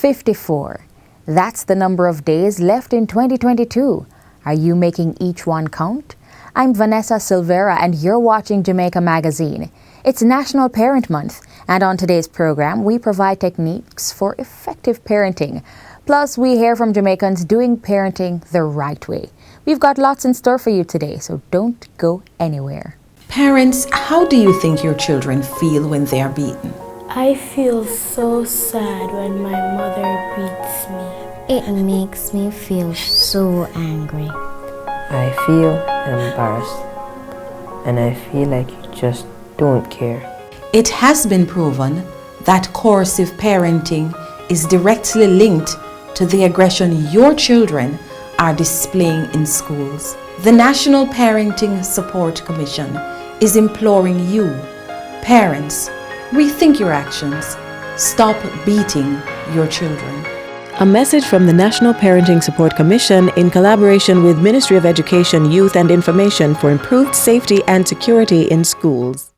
54. That's the number of days left in 2022. Are you making each one count? I'm Vanessa Silvera and you're watching Jamaica Magazine. It's National Parent Month, and on today's program, we provide techniques for effective parenting. Plus, we hear from Jamaicans doing parenting the right way. We've got lots in store for you today, so don't go anywhere. Parents, how do you think your children feel when they are beaten? I feel so sad when my mother beats me. It makes me feel so angry. I feel embarrassed, and I feel like you just don't care. It has been proven that coercive parenting is directly linked to the aggression your children are displaying in schools. The National Parenting Support Commission is imploring you, parents, rethink your actions. Stop beating your children. A message from the National Parenting Support Commission in collaboration with Ministry of Education, Youth and Information for improved safety and security in schools.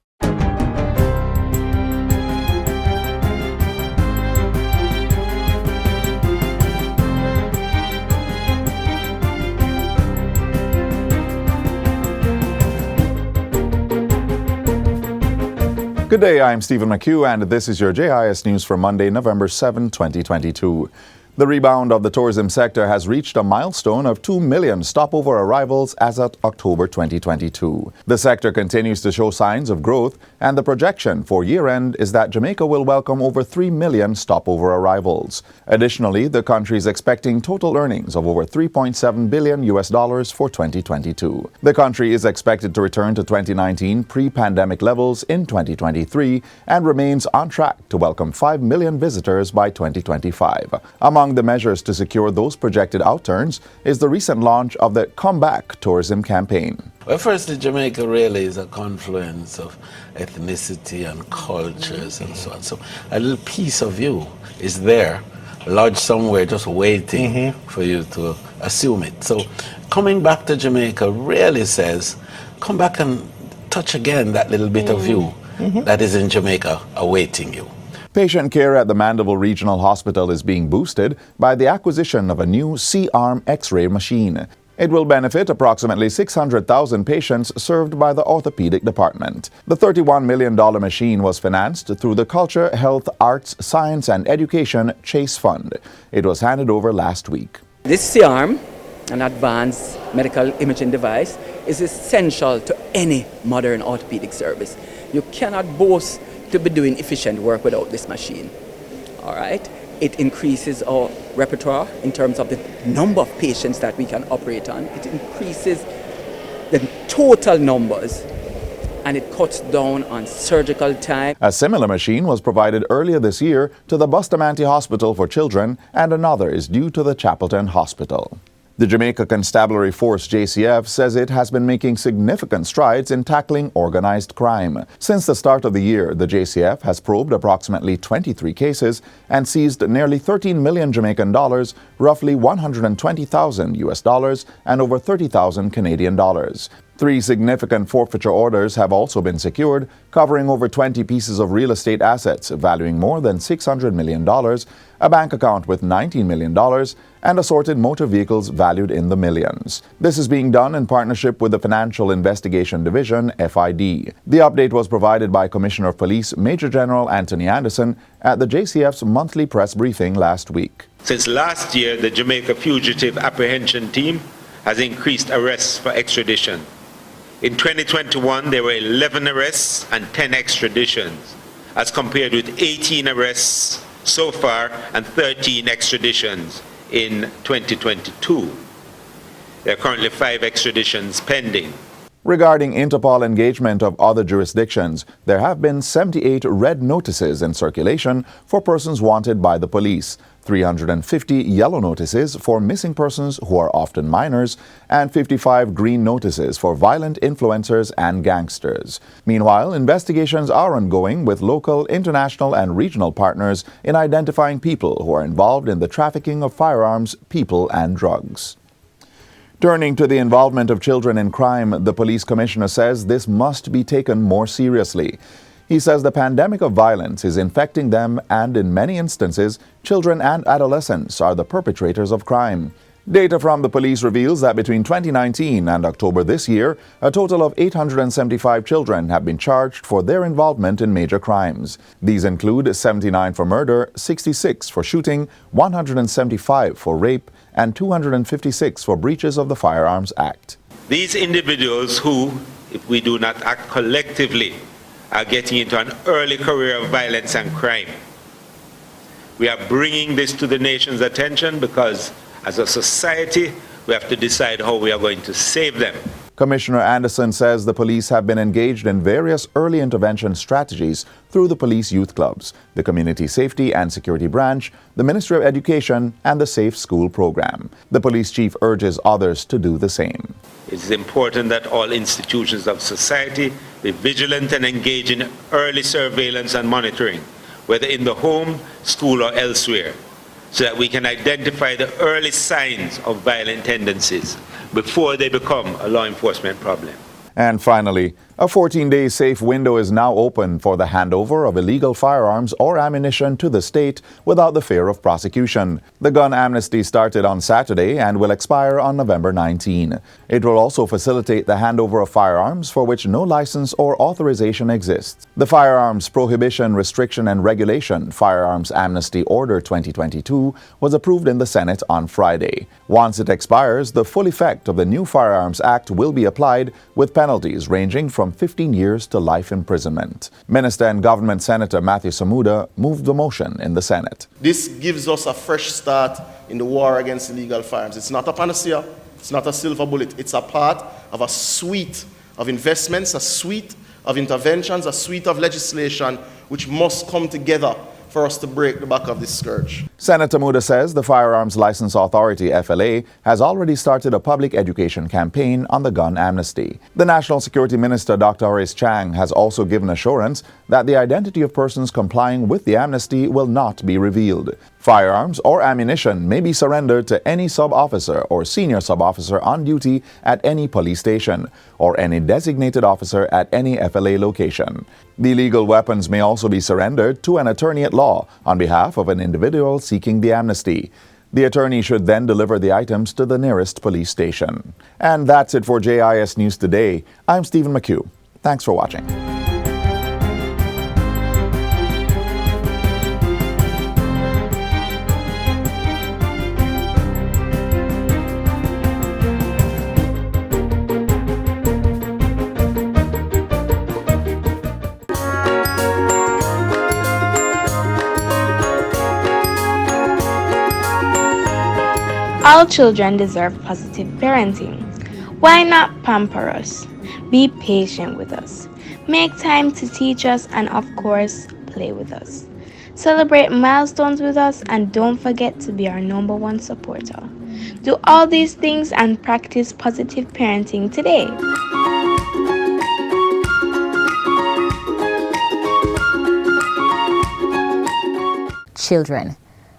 Good day, I'm Stephen McHugh, and this is your JIS News for Monday, November 7, 2022. The rebound of the tourism sector has reached a milestone of 2 million stopover arrivals as of October 2022. The sector continues to show signs of growth, and the projection for year-end is that Jamaica will welcome over 3 million stopover arrivals. Additionally, the country is expecting total earnings of over $3.7 billion for 2022. The country is expected to return to 2019 pre-pandemic levels in 2023 and remains on track to welcome 5 million visitors by 2025. Among the measures to secure those projected outturns is the recent launch of the Comeback Tourism Campaign. Well, firstly, Jamaica really is a confluence of ethnicity and cultures and so on. So a little piece of you is there, lodged somewhere, just waiting for you to assume it. So coming back to Jamaica really says, come back and touch again that little bit of you that is in Jamaica awaiting you. Patient care at the Mandeville Regional Hospital is being boosted by the acquisition of a new C-arm X-ray machine. It will benefit approximately 600,000 patients served by the orthopedic department. The $31 million machine was financed through the Culture, Health, Arts, Science and Education Chase Fund. It was handed over last week. This C-arm, an advanced medical imaging device, is essential to any modern orthopedic service. You cannot boast to be doing efficient work without this machine. All right? It increases our repertoire in terms of the number of patients that we can operate on. It increases the total numbers, and it cuts down on surgical time. A similar machine was provided earlier this year to the Bustamante Hospital for Children, and another is due to the Chapelton Hospital. The Jamaica Constabulary Force JCF says it has been making significant strides in tackling organized crime. Since the start of the year, the JCF has probed approximately 23 cases and seized nearly 13 million Jamaican dollars, roughly $120,000 and over 30,000 Canadian dollars. 3 significant forfeiture orders have also been secured, covering over 20 pieces of real estate assets valuing more than $600 million, a bank account with $19 million, and assorted motor vehicles valued in the millions. This is being done in partnership with the Financial Investigation Division, FID. The update was provided by Commissioner of Police Major General Anthony Anderson at the JCF's monthly press briefing last week. Since last year, the Jamaica Fugitive Apprehension Team has increased arrests for extradition. In 2021, there were 11 arrests and 10 extraditions, as compared with 18 arrests so far and 13 extraditions in 2022. There are currently 5 extraditions pending. Regarding Interpol engagement of other jurisdictions, there have been 78 red notices in circulation for persons wanted by the police, 350 yellow notices for missing persons who are often minors, and 55 green notices for violent influencers and gangsters. Meanwhile, investigations are ongoing with local, international, and regional partners in identifying people who are involved in the trafficking of firearms, people, and drugs. Turning to the involvement of children in crime, the police commissioner says this must be taken more seriously. He says the pandemic of violence is infecting them, and in many instances, children and adolescents are the perpetrators of crime. Data from the police reveals that between 2019 and October this year, a total of 875 children have been charged for their involvement in major crimes. These include 79 for murder, 66 for shooting, 175 for rape, and 256 for breaches of the Firearms Act. These individuals who, if we do not act collectively, are getting into an early career of violence and crime. We are bringing this to the nation's attention because as a society, we have to decide how we are going to save them. Commissioner Anderson says the police have been engaged in various early intervention strategies through the police youth clubs, the Community Safety and Security Branch, the Ministry of Education, and the Safe School program. The police chief urges others to do the same. It is important that all institutions of society be vigilant and engage in early surveillance and monitoring, whether in the home, school, or elsewhere, so that we can identify the early signs of violent tendencies before they become a law enforcement problem. And finally, a 14-day safe window is now open for the handover of illegal firearms or ammunition to the state without the fear of prosecution. The gun amnesty started on Saturday and will expire on November 19. It will also facilitate the handover of firearms for which no license or authorization exists. The Firearms Prohibition, Restriction and Regulation Firearms Amnesty Order 2022 was approved in the Senate on Friday. Once it expires, the full effect of the new Firearms Act will be applied, with penalties ranging from 15 years to life imprisonment. Minister and Government Senator Matthew Samuda moved the motion in the Senate. This gives us a fresh start in the war against illegal firearms. It's not a panacea, it's not a silver bullet, it's a part of a suite of investments, a suite of interventions, a suite of legislation which must come together for us to break the back of this scourge. Senator Muda says the Firearms License Authority, FLA, has already started a public education campaign on the gun amnesty. The National Security Minister, Dr. Horace Chang, has also given assurance that the identity of persons complying with the amnesty will not be revealed. Firearms or ammunition may be surrendered to any sub-officer or senior sub-officer on duty at any police station or any designated officer at any FLA location. The illegal weapons may also be surrendered to an attorney at law on behalf of an individual seeking the amnesty. The attorney should then deliver the items to the nearest police station. And that's it for JIS News Today. I'm Stephen McHugh. Thanks for watching. All children deserve positive parenting. Why not pamper us? Be patient with us. Make time to teach us and, of course, play with us. Celebrate milestones with us and don't forget to be our #1 supporter. Do all these things and practice positive parenting today. Children,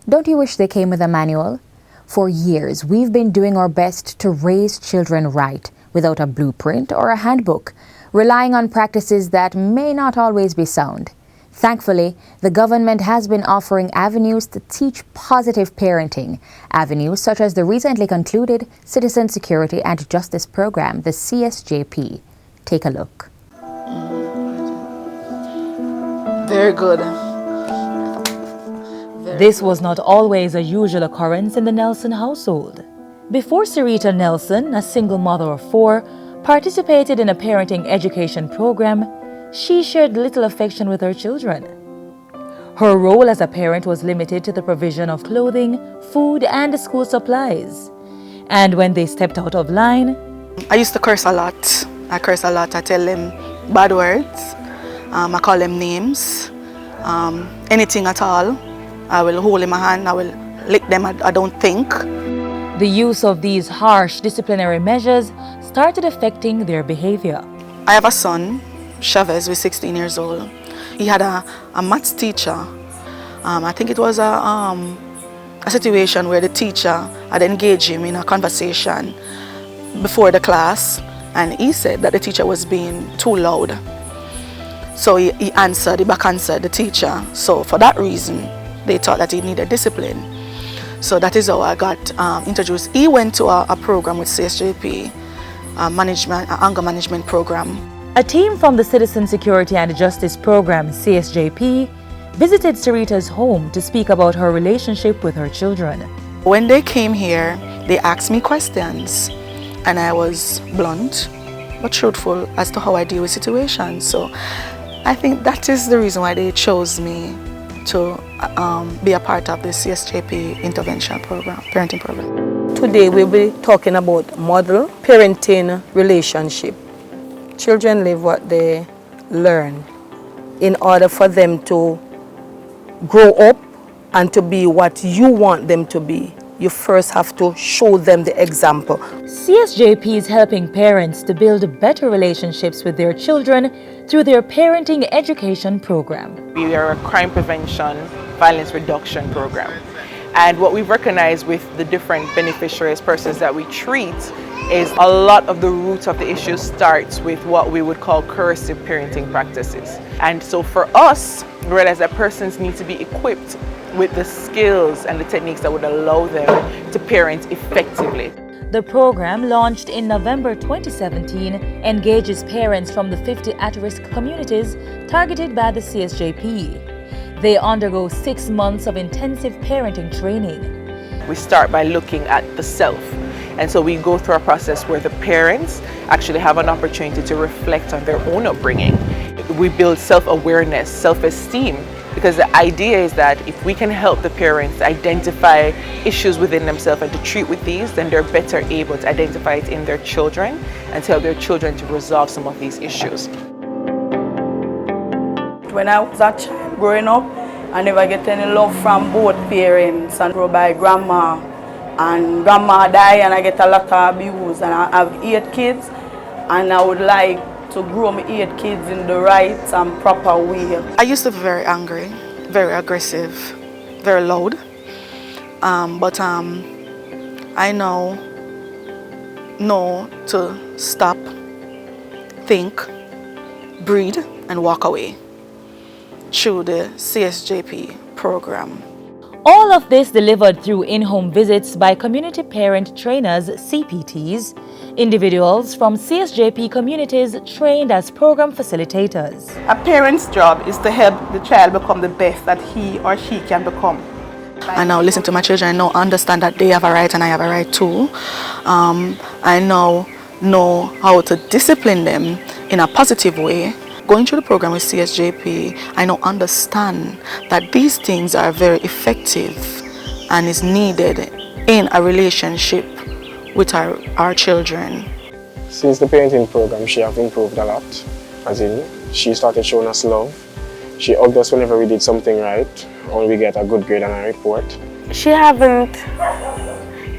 don't you wish they came with a manual? For years, we've been doing our best to raise children right without a blueprint or a handbook, relying on practices that may not always be sound. Thankfully, the government has been offering avenues to teach positive parenting, avenues such as the recently concluded Citizen Security and Justice Program, the CSJP. Take a look. Very good. This was not always a usual occurrence in the Nelson household. Before Sarita Nelson, a single mother of 4, participated in a parenting education program, she shared little affection with her children. Her role as a parent was limited to the provision of clothing, food, and school supplies. And when they stepped out of line, I used to curse a lot. I curse a lot. I tell them bad words. I call them names. Anything at all. I will hold in my hand, I will lick them, I don't think. The use of these harsh disciplinary measures started affecting their behavior. I have a son, Chavez, who's 16 years old. He had a maths teacher. I think it was a situation where the teacher had engaged him in a conversation before the class, and he said that the teacher was being too loud. So he back answered the teacher. So for that reason, they thought that he needed discipline. So that is how I got introduced. He went to a program with CSJP, anger management program. A team from the Citizen Security and Justice Program, CSJP, visited Sarita's home to speak about her relationship with her children. When they came here, they asked me questions, and I was blunt but truthful as to how I deal with situations. So I think that is the reason why they chose me to be a part of the CSJP intervention program, parenting program. Today we'll be talking about model parenting relationship. Children live what they learn. In order for them to grow up and to be what you want them to be, you first have to show them the example. CSJP is helping parents to build better relationships with their children through their parenting education program. We are a crime prevention, violence reduction program. And what we've recognized with the different beneficiaries, persons that we treat, is a lot of the roots of the issue starts with what we would call coercive parenting practices. And so for us, we realize that persons need to be equipped with the skills and the techniques that would allow them to parent effectively. The program, launched in November 2017, engages parents from the 50 at-risk communities targeted by the CSJP. They undergo 6 months of intensive parenting training. We start by looking at the self. And so we go through a process where the parents actually have an opportunity to reflect on their own upbringing. We build self-awareness, self-esteem, because the idea is that if we can help the parents identify issues within themselves and to treat with these, then they're better able to identify it in their children and to help their children to resolve some of these issues. When I was a child growing up, I never get any love from both parents, and grow by grandma. And grandma died and I get a lot of abuse, and I have 8 kids, and I would like to grow my 8 kids in the right and proper way. I used to be very angry, very aggressive, very loud. But I now know to stop, think, breathe, and walk away through the CSJP program. All of this delivered through in-home visits by community parent trainers, CPTs, individuals from CSJP communities trained as program facilitators. A parent's job is to help the child become the best that he or she can become. I now listen to my children. I now understand that they have a right and I have a right too. I now know how to discipline them in a positive way. Going through the program with CSJP, I now understand that these things are very effective and is needed in a relationship with our children. Since the parenting program, she has improved a lot. As in, she started showing us love. She hugged us whenever we did something right, or we get a good grade on a report. She haven't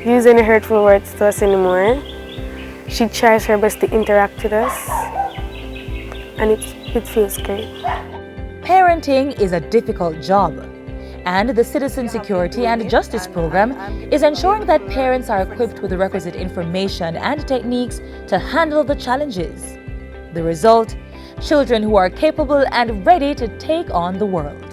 used any hurtful words to us anymore. She tries her best to interact with us, and it feels great. Parenting is a difficult job, and the Citizen Security and Justice Program is ensuring that parents are equipped with the requisite information and techniques to handle the challenges. The result, children who are capable and ready to take on the world.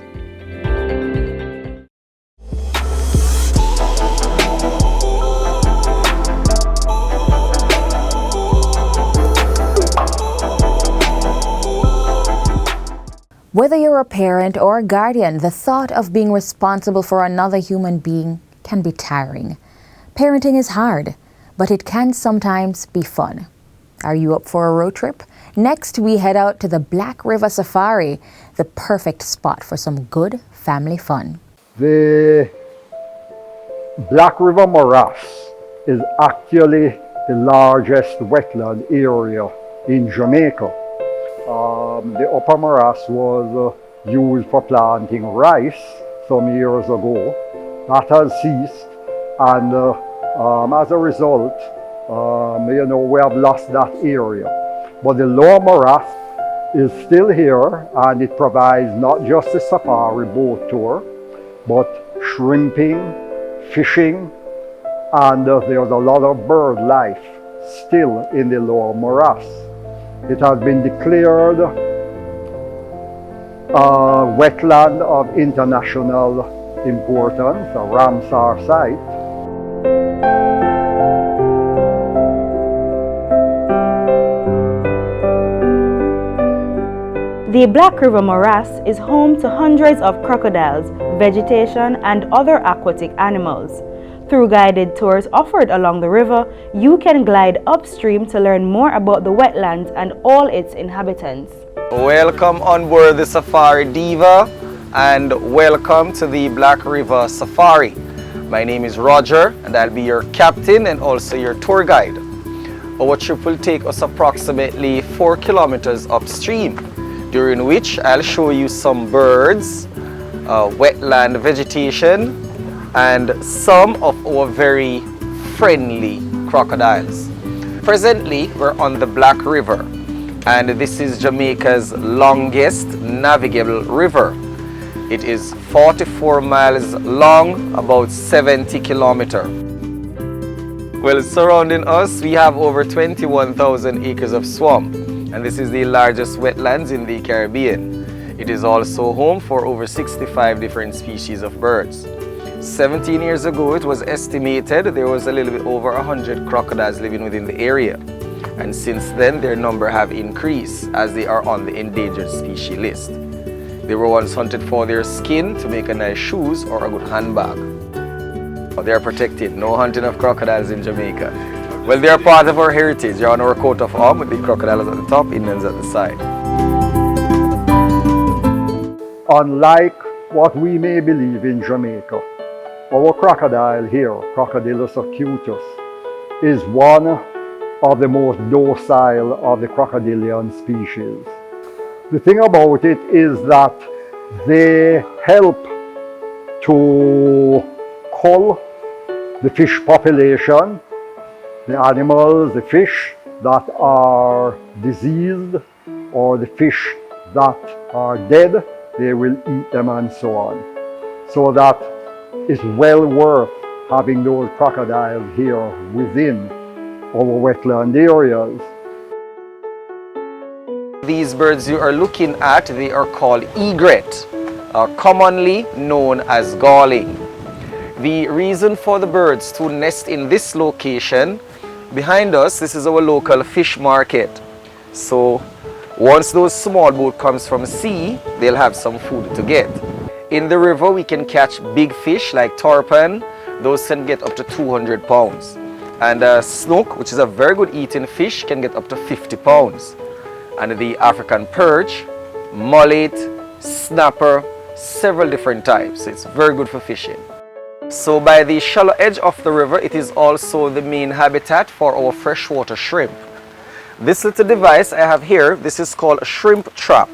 Whether you're a parent or a guardian, the thought of being responsible for another human being can be tiring. Parenting is hard, but it can sometimes be fun. Are you up for a road trip? Next, we head out to the Black River Safari, the perfect spot for some good family fun. The Black River Morass is actually the largest wetland area in Jamaica. The upper morass was used for planting rice some years ago. That has ceased, and as a result, we have lost that area. But the lower morass is still here, and it provides not just a safari boat tour, but shrimping, fishing, and there's a lot of bird life still in the lower morass. It has been declared a wetland of international importance, a Ramsar site. The Black River Morass is home to hundreds of crocodiles, vegetation, and other aquatic animals. Through guided tours offered along the river, you can glide upstream to learn more about the wetlands and all its inhabitants. Welcome on board the Safari Diva and welcome to the Black River Safari. My name is Roger and I'll be your captain and also your tour guide. Our trip will take us approximately 4 kilometers upstream, during which I'll show you some birds, wetland vegetation, and some of our very friendly crocodiles. Presently, we're on the Black River, and this is Jamaica's longest navigable river. It is 44 miles long, about 70 kilometers. Well, surrounding us, we have over 21,000 acres of swamp, and this is the largest wetlands in the Caribbean. It is also home for over 65 different species of birds. 17 years ago, it was estimated there was a little bit over 100 crocodiles living within the area. And since then, their number have increased as they are on the endangered species list. They were once hunted for their skin to make a nice shoes or a good handbag. They are protected. No hunting of crocodiles in Jamaica. Well, they are part of our heritage. They're on our coat of arms with the crocodiles at the top, Indians at the side. Unlike what we may believe in Jamaica, our crocodile here, Crocodilus acutus, is one of the most docile of the crocodilian species. The thing about it is that they help to cull the fish population, the animals, the fish that are diseased or the fish that are dead, they will eat them and so on. So that it's well worth having those crocodiles here within our wetland areas. These birds you are looking at, they are called egret, commonly known as galling. The reason for the birds to nest in this location, behind us, this is our local fish market. So once those small boat comes from sea, they'll have some food to get. In the river, we can catch big fish like tarpon. Those can get up to 200 pounds. And snook, which is a very good eating fish, can get up to 50 pounds. And the African perch, mullet, snapper, several different types. It's very good for fishing. So by the shallow edge of the river, it is also the main habitat for our freshwater shrimp. This little device I have here, this is called a shrimp trap.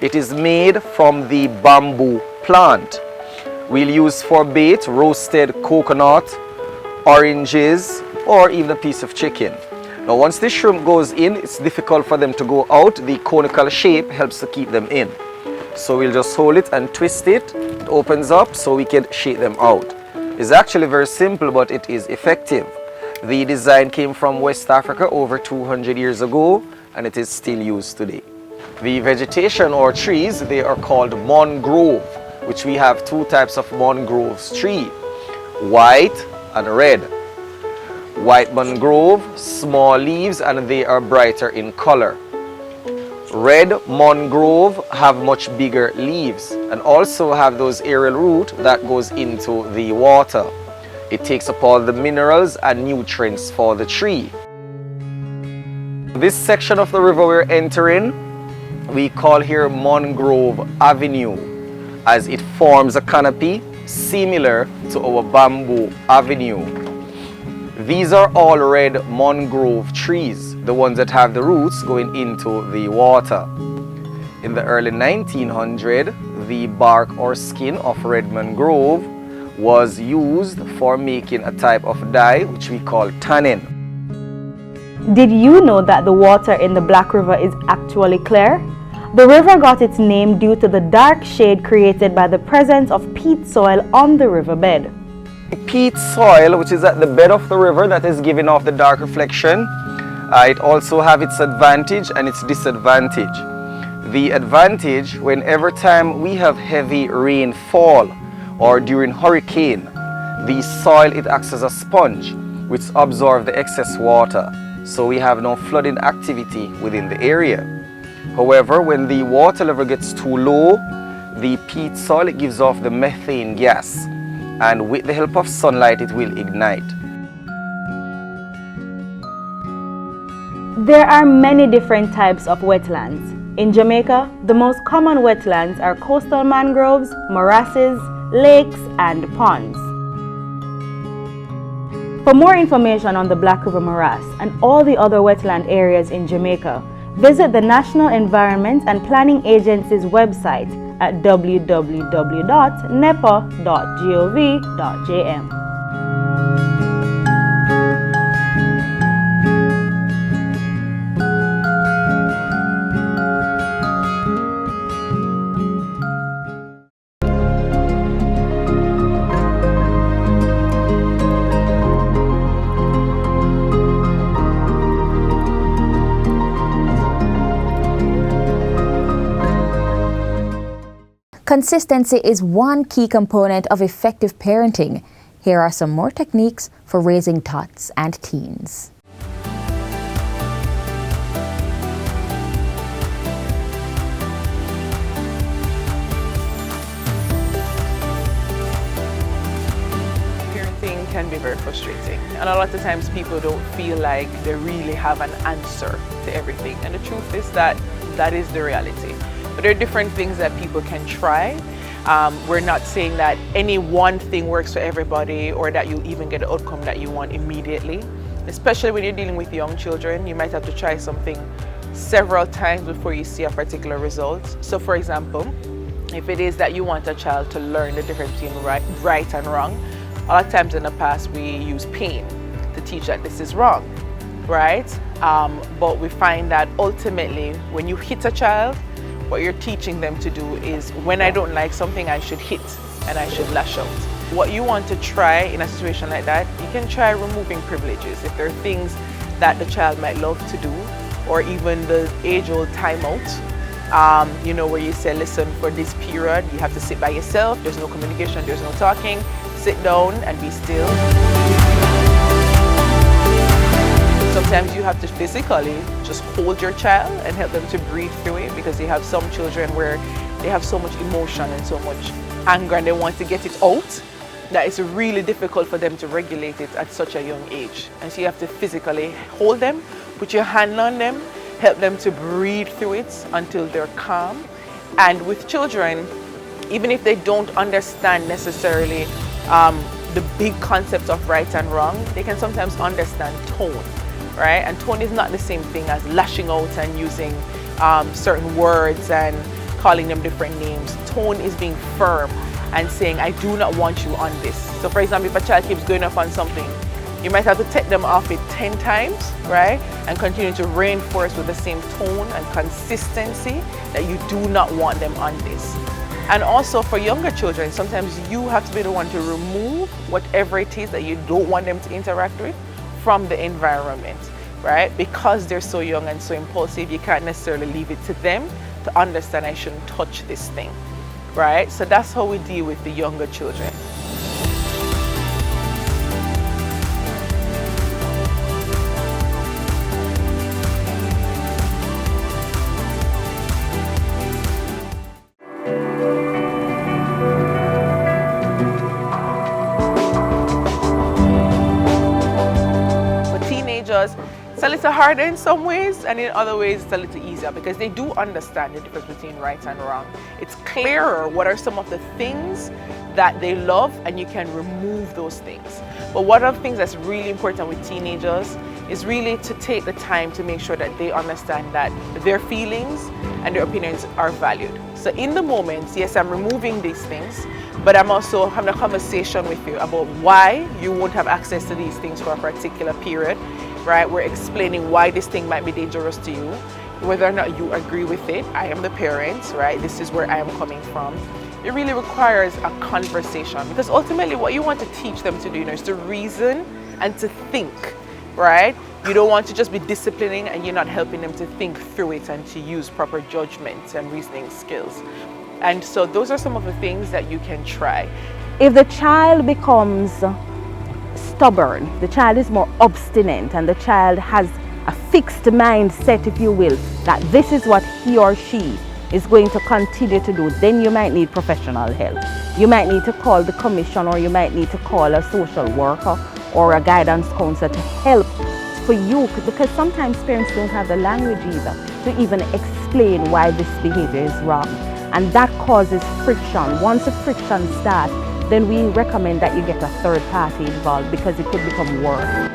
It is made from the bamboo plant. We'll use for bait roasted coconut, oranges, or even a piece of chicken. Now once the shrimp goes in, it's difficult for them to go out. The conical shape helps to keep them in. So we'll just hold it and twist it. It opens up so we can shake them out. It's actually very simple, but it is effective. The design came from West Africa over 200 years ago, and it is still used today. The vegetation or trees, they are called mangrove, which we have two types of mangroves tree, white and red. White mangrove, small leaves, and they are brighter in color. Red mangrove have much bigger leaves and also have those aerial root that goes into the water. It takes up all the minerals and nutrients for the tree. This section of the river we're entering, we call here Mangrove Avenue, as it forms a canopy similar to our Bamboo Avenue. These are all red mangrove trees, the ones that have the roots going into the water. In the early 1900s, the bark or skin of red mangrove was used for making a type of dye which we call tannin. Did you know that the water in the Black River is actually clear? The river got its name due to the dark shade created by the presence of peat soil on the riverbed. Peat soil, which is at the bed of the river, that is giving off the dark reflection. It also has its advantage and its disadvantage. The advantage, whenever time we have heavy rainfall or during hurricane, the soil, it acts as a sponge which absorbs the excess water. So we have no flooding activity within the area. However, when the water level gets too low, the peat soil, it gives off the methane gas, and with the help of sunlight it will ignite. There are many different types of wetlands. In Jamaica, the most common wetlands are coastal mangroves, morasses, lakes, and ponds. For more information on the Black River Morass and all the other wetland areas in Jamaica, visit the National Environment and Planning Agency's website at www.nepa.gov.jm. Consistency is one key component of effective parenting. Here are some more techniques for raising tots and teens. Parenting can be very frustrating, and a lot of times people don't feel like they really have an answer to everything, and the truth is that that is the reality. But there are different things that people can try. We're not saying that any one thing works for everybody or that you'll even get the outcome that you want immediately. Especially when you're dealing with young children, you might have to try something several times before you see a particular result. So for example, if it is that you want a child to learn the difference between right and wrong, a lot of times in the past we use pain to teach that this is wrong, right? But we find that ultimately when you hit a child, what you're teaching them to do is when I don't like something, I should hit and I should lash out. What you want to try in a situation like that, you can try removing privileges. If there are things that the child might love to do, or even the age-old timeout, you know, where you say, listen, for this period, you have to sit by yourself, there's no communication, there's no talking, sit down and be still. Sometimes you have to physically just hold your child and help them to breathe through it, because you have some children where they have so much emotion and so much anger and they want to get it out that it's really difficult for them to regulate it at such a young age. And so you have to physically hold them, put your hand on them, help them to breathe through it until they're calm. And with children, even if they don't understand necessarily the big concepts of right and wrong, they can sometimes understand tone. Right? And tone is not the same thing as lashing out and using certain words and calling them different names. Tone is being firm and saying, I do not want you on this. So for example, if a child keeps going off on something, you might have to take them off it 10 times, right? And continue to reinforce with the same tone and consistency that you do not want them on this. And also for younger children, sometimes you have to be the one to remove whatever it is that you don't want them to interact with from the environment, right? Because they're so young and so impulsive, you can't necessarily leave it to them to understand I shouldn't touch this thing, right? So that's how we deal with the younger children. It's a little harder in some ways, and in other ways it's a little easier because they do understand the difference between right and wrong. It's clearer what are some of the things that they love, and you can remove those things. But one of the things that's really important with teenagers is really to take the time to make sure that they understand that their feelings and their opinions are valued. So in the moment, yes, I'm removing these things, but I'm also having a conversation with you about why you won't have access to these things for a particular period, right? We're explaining why this thing might be dangerous to you, whether or not you agree with it. I am the parent, right? This is where I am coming from. It really requires a conversation, because ultimately what you want to teach them to do, is to reason and to think right? You don't want to just be disciplining and you're not helping them to think through it and to use proper judgment and reasoning skills. And so those are some of the things that you can try. If the child becomes stubborn, the child is more obstinate, and the child has a fixed mindset, if you will, that this is what he or she is going to continue to do, then you might need professional help. You might need to call the commission, or you might need to call a social worker or a guidance counselor to help for you, because sometimes parents don't have the language either to even explain why this behavior is wrong. And that causes friction. Once the friction starts, then we recommend that you get a third party involved, because it could become worse.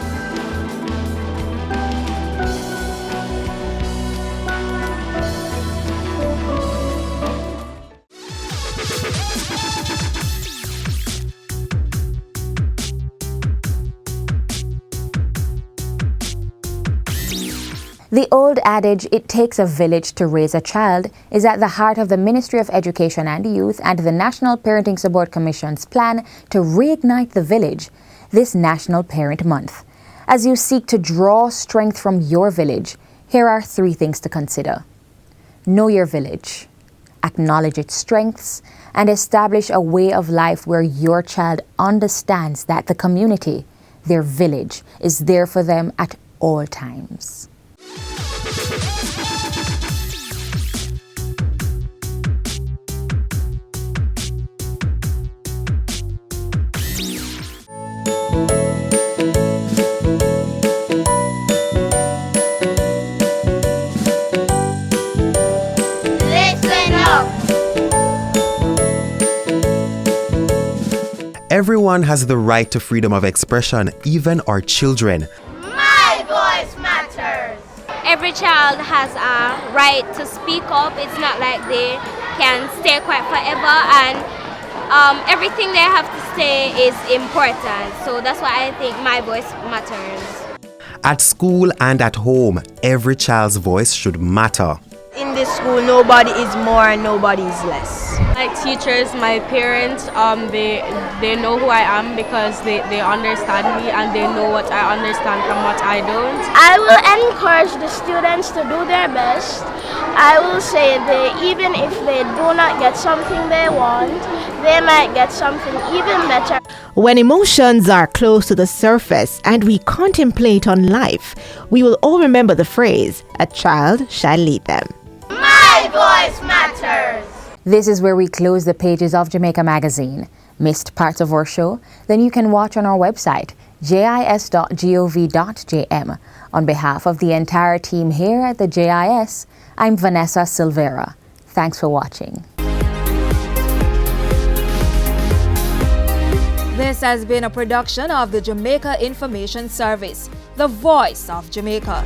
The old adage, "it takes a village to raise a child," is at the heart of the Ministry of Education and Youth and the National Parenting Support Commission's plan to reignite the village this National Parent Month. As you seek to draw strength from your village, here are 3 things to consider. Know your village, acknowledge its strengths, and establish a way of life where your child understands that the community, their village, is there for them at all times. Everyone has the right to freedom of expression, even our children. My voice matters. Every child has a right to speak up. It's not like they can stay quiet forever, and everything they have to say is important. So that's why I think my voice matters. At school and at home, every child's voice should matter. In this school, nobody is more and nobody is less. My teachers, my parents, they know who I am because they understand me and they know what I understand from what I don't. I will encourage the students to do their best. I will say that even if they do not get something they want, they might get something even better. When emotions are close to the surface and we contemplate on life, we will all remember the phrase, "A child shall lead them." My voice matters. This is where we close the pages of Jamaica Magazine. Missed parts of our show? Then you can watch on our website, jis.gov.jm. On behalf of the entire team here at the JIS, I'm Vanessa Silvera. Thanks for watching. This has been a production of the Jamaica Information Service, the voice of Jamaica.